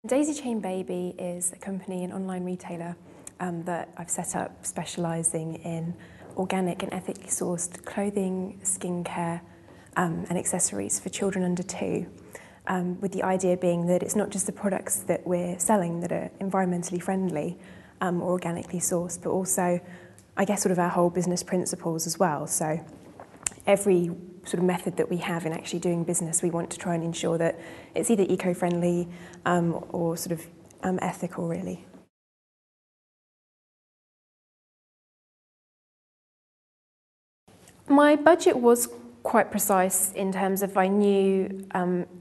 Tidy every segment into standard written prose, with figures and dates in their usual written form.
Daisy Chain Baby is a company, an online retailer that I've set up specialising in organic and ethically sourced clothing, skincare and accessories for children under 2, with the idea being that it's not just the products that we're selling that are environmentally friendly or organically sourced, but also, I guess, sort of our whole business principles as well. So every sort of method that we have in actually doing business, we want to try and ensure that it's either eco-friendly or sort of ethical, really. My budget was quite precise in terms of I knew,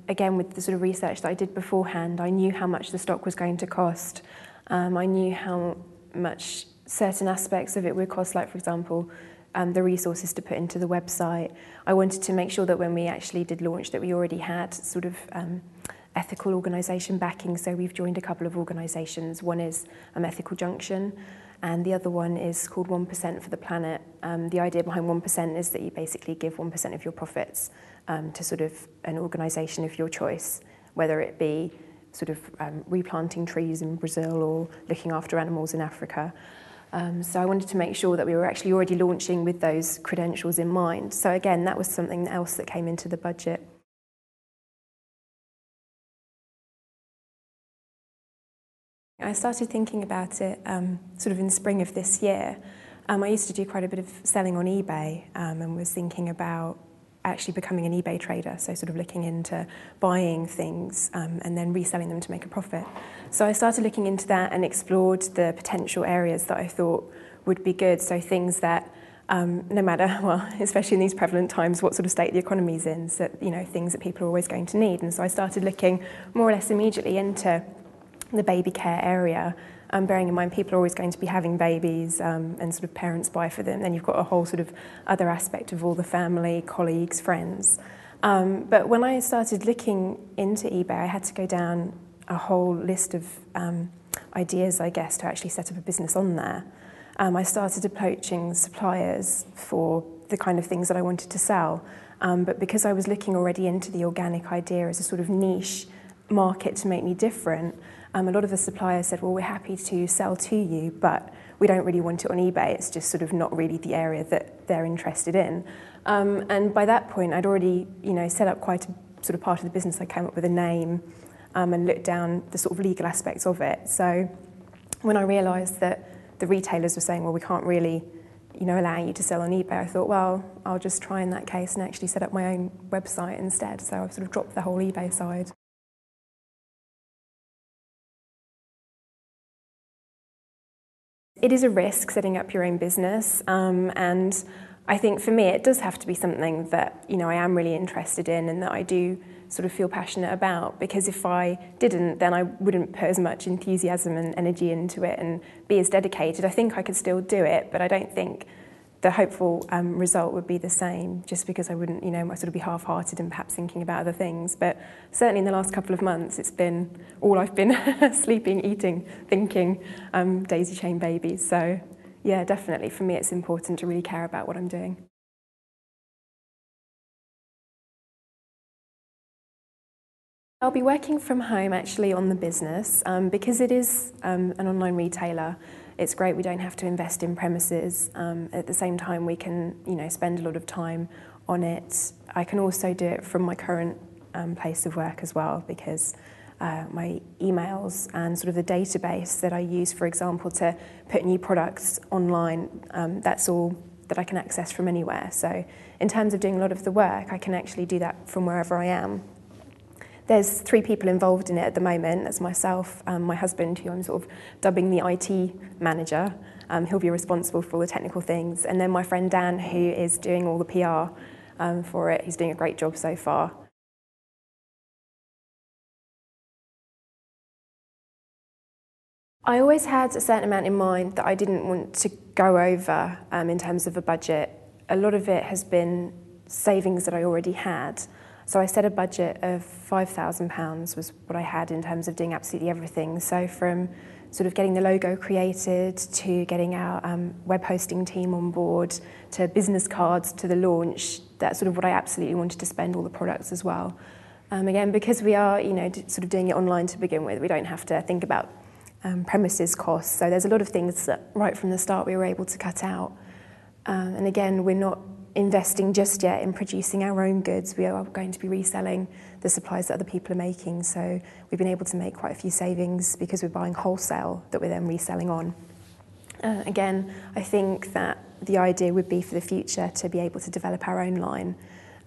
again with the sort of research that I did beforehand, I knew how much the stock was going to cost. I knew how much certain aspects of it would cost, like for example, the resources to put into the website. I wanted to make sure that when we actually did launch that we already had sort of ethical organisation backing, so we've joined a couple of organisations. One is Ethical Junction and the other one is called 1% for the Planet. The idea behind 1% is that you basically give 1% of your profits to sort of an organisation of your choice, whether it be sort of replanting trees in Brazil or looking after animals in Africa. So I wanted to make sure that we were actually already launching with those credentials in mind. So again, that was something else that came into the budget. I started thinking about it sort of in the spring of this year. I used to do quite a bit of selling on eBay and was thinking about actually becoming an eBay trader, so sort of looking into buying things and then reselling them to make a profit. So I started looking into that and explored the potential areas that I thought would be good, so things that no matter, well, especially in these prevalent times, what sort of state the economy's in, so, you know, things that people are always going to need. And so I started looking more or less immediately into the baby care area, bearing in mind people are always going to be having babies and sort of parents buy for them. Then you've got a whole sort of other aspect of all the family, colleagues, friends. But when I started looking into eBay, I had to go down a whole list of ideas, I guess, to actually set up a business on there. I started approaching suppliers for the kind of things that I wanted to sell. But because I was looking already into the organic idea as a sort of niche market to make me different, a lot of the suppliers said, well, we're happy to sell to you, but we don't really want it on eBay. It's just sort of not really the area that they're interested in. And by that point, I'd already, set up quite a sort of part of the business. I came up with a name and looked down the sort of legal aspects of it. So when I realised that the retailers were saying, well, we can't really, allow you to sell on eBay, I thought, well, I'll just try in that case and actually set up my own website instead. So I've sort of dropped the whole eBay side. It is a risk setting up your own business, and I think for me it does have to be something that I am really interested in and that I do sort of feel passionate about, because if I didn't, then I wouldn't put as much enthusiasm and energy into it and be as dedicated. I think I could still do it, but I don't think the hopeful result would be the same, just because I wouldn't, might sort of be half-hearted and perhaps thinking about other things. But certainly in the last couple of months, it's been all I've been sleeping, eating, thinking, Daisy Chain Baby. So yeah, definitely for me, it's important to really care about what I'm doing. I'll be working from home actually on the business because it is an online retailer. It's great we don't have to invest in premises. At the same time, we can spend a lot of time on it. I can also do it from my current place of work as well, because my emails and sort of the database that I use, for example, to put new products online, that's all that I can access from anywhere. So in terms of doing a lot of the work, I can actually do that from wherever I am. There's 3 people involved in it at the moment. That's myself, my husband, who I'm sort of dubbing the IT manager. He'll be responsible for all the technical things. And then my friend Dan, who is doing all the PR for it. He's doing a great job so far. I always had a certain amount in mind that I didn't want to go over in terms of a budget. A lot of it has been savings that I already had. So I set a budget of £5,000 was what I had in terms of doing absolutely everything. So from sort of getting the logo created to getting our web hosting team on board to business cards to the launch, that's sort of what I absolutely wanted to spend, all the products as well. Again, because we are, sort of doing it online to begin with, we don't have to think about premises costs. So there's a lot of things that right from the start we were able to cut out. And again, we're not investing just yet in producing our own goods. We are going to be reselling the supplies that other people are making. So we've been able to make quite a few savings because we're buying wholesale that we're then reselling on. Again, I think that the idea would be for the future to be able to develop our own line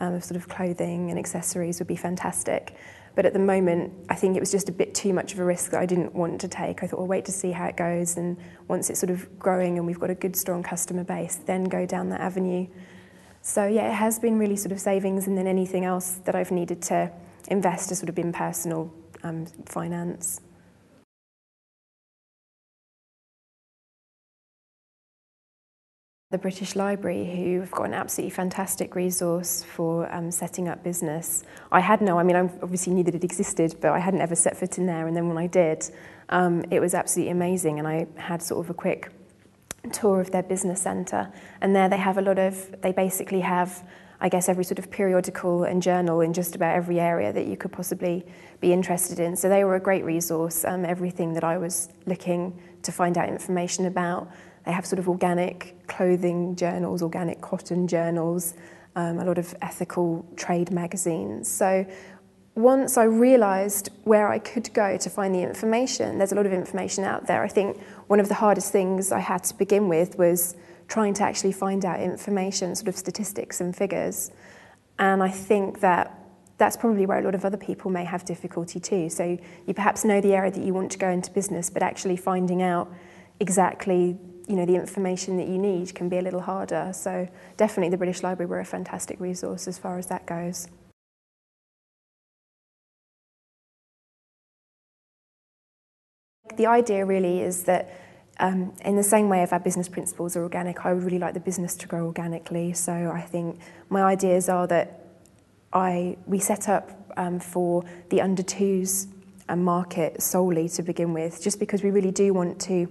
of sort of clothing and accessories would be fantastic. But at the moment, I think it was just a bit too much of a risk that I didn't want to take. I thought, well, wait to see how it goes. And once it's sort of growing and we've got a good, strong customer base, then go down that avenue. So yeah, it has been really sort of savings, and then anything else that I've needed to invest has sort of been personal finance. The British Library, who have got an absolutely fantastic resource for setting up business. I obviously knew that it existed, but I hadn't ever set foot in there, and then when I did, it was absolutely amazing, and I had sort of a quick tour of their business centre, and there they basically have, I guess, every sort of periodical and journal in just about every area that you could possibly be interested in. So they were a great resource, everything that I was looking to find out information about. They have sort of organic clothing journals, organic cotton journals, a lot of ethical trade magazines. So once I realised where I could go to find the information, there's a lot of information out there. I think one of the hardest things I had to begin with was trying to actually find out information, sort of statistics and figures. And I think that that's probably where a lot of other people may have difficulty too. So you perhaps know the area that you want to go into business, but actually finding out exactly the information that you need can be a little harder. So definitely the British Library were a fantastic resource as far as that goes. The idea really is that in the same way if our business principles are organic, I would really like the business to grow organically. So I think my ideas are that we set up for the under twos market solely to begin with, just because we really do want to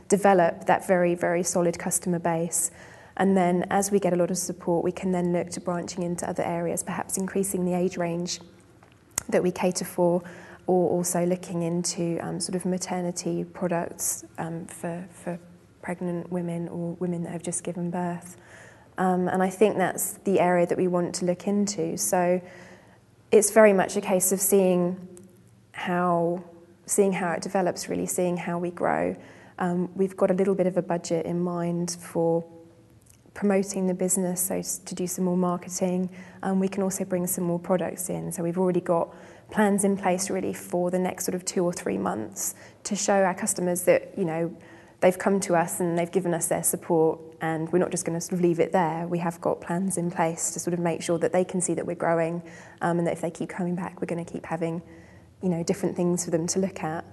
develop that very, very solid customer base. And then as we get a lot of support, we can then look to branching into other areas, perhaps increasing the age range that we cater for, or also looking into sort of maternity products for pregnant women or women that have just given birth. And I think that's the area that we want to look into. So it's very much a case of seeing how it develops, really, seeing how we grow. We've got a little bit of a budget in mind for promoting the business, so to do some more marketing. We can also bring some more products in. So we've already got plans in place really for the next sort of 2 or 3 months to show our customers that, they've come to us and they've given us their support, and we're not just going to sort of leave it there. We have got plans in place to sort of make sure that they can see that we're growing, and that if they keep coming back, we're going to keep having, different things for them to look at.